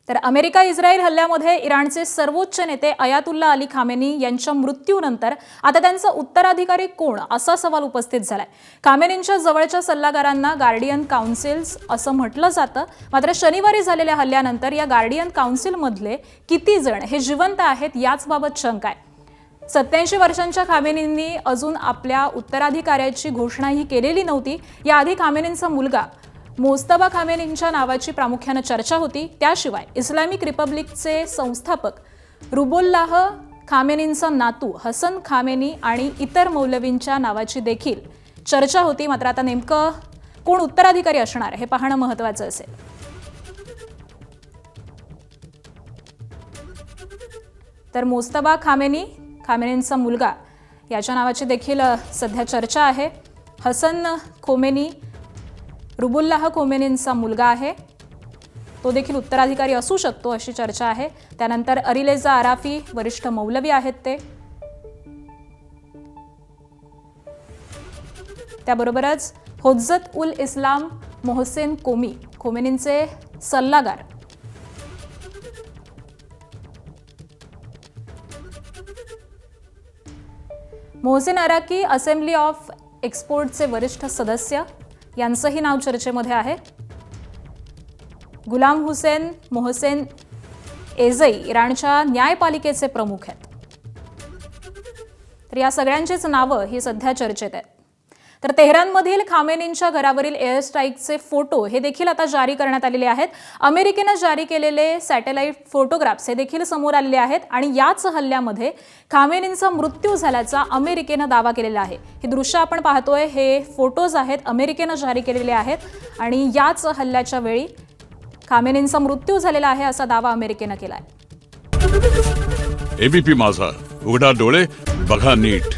तर America Israel हल्ल्यामध्ये इराणचे सर्वोच्च नेते अयातुल्ला अली खामेनी यांच्या मृत्यूनंतर आता त्यांचा उत्तराधिकारी कोण असा सवाल उपस्थित झालाय। खामेनींच्या जवळच्या सल्लागारांना गार्डियन काउन्सिल्स असं म्हटलं जातं। मात्र शनिवारी झालेल्या हल्ल्यानंतर या गार्डियन काउन्सिलमधले किती जण हे जिवंत आहेत याचबाबत शंका आहे। 87 वर्षांच्या खामेनींनी अजून आपल्या उत्तराधिकाऱ्याची घोषणाही केलेली नव्हती। याआधी खामेनींचा मुलगा मोस्तबा खामेनींच्या नावाची प्रामुख्याने चर्चा होती। त्याशिवाय इस्लामिक रिपब्लिकचे संस्थापक रुबुल्लाह खामेनींचा नातू हसन खामेनी आणि इतर मौलवींच्या नावाची देखील चर्चा होती। मात्र आता नेमकं कोण उत्तराधिकारी असणार हे पाहणं महत्त्वाचं असेल। तर मोस्तबा खामेनींचा मुलगा याच्या नावाची देखील सध्या चर्चा आहे। हसन खोमेनी रुबुल्लाह खोमेनींचा मुलगा आहे, तो देखील उत्तराधिकारी असू शकतो अशी चर्चा आहे। त्यानंतर अरिलेजा आराफी वरिष्ठ मौलवी आहेत ते, त्याबरोबरच होज्जत उल इस्लाम मोहसेन खोमेनींचे सल्लागार, मोहसेन अराकी असेंब्ली ऑफ एक्सपोर्टचे वरिष्ठ सदस्य यांचंही नाव चर्चेमध्ये आहे। गुलाम हुसेन मोहसेन एजई इराणच्या न्यायपालिकेचे प्रमुख आहेत। तर या सगळ्यांचीच नावं ही सध्या चर्चेत आहेत। तर तेहरानमधील खामेनींच्या घरावरील एअर स्ट्राईकचे फोटो हे देखील आता जारी करण्यात आलेले आहेत। अमेरिकेने जारी केलेले सॅटेलाइट फोटोग्राफ्स हे देखील समोर आलेले आहेत आणि याच हल्ल्यामध्ये खामेनींचा मृत्यू झाल्याचा अमेरिकेने दावा केलेला आहे। हे दृश्य आपण पाहतोय, हे फोटोज आहेत, अमेरिकेने जारी केलेले आहेत आणि याच हल्ल्याच्या वेळी खामेनींचा मृत्यू झालेला आहे असा दावा अमेरिकेने केला आहे। एबीपी माझा, उघडा डोळे बघा नीट।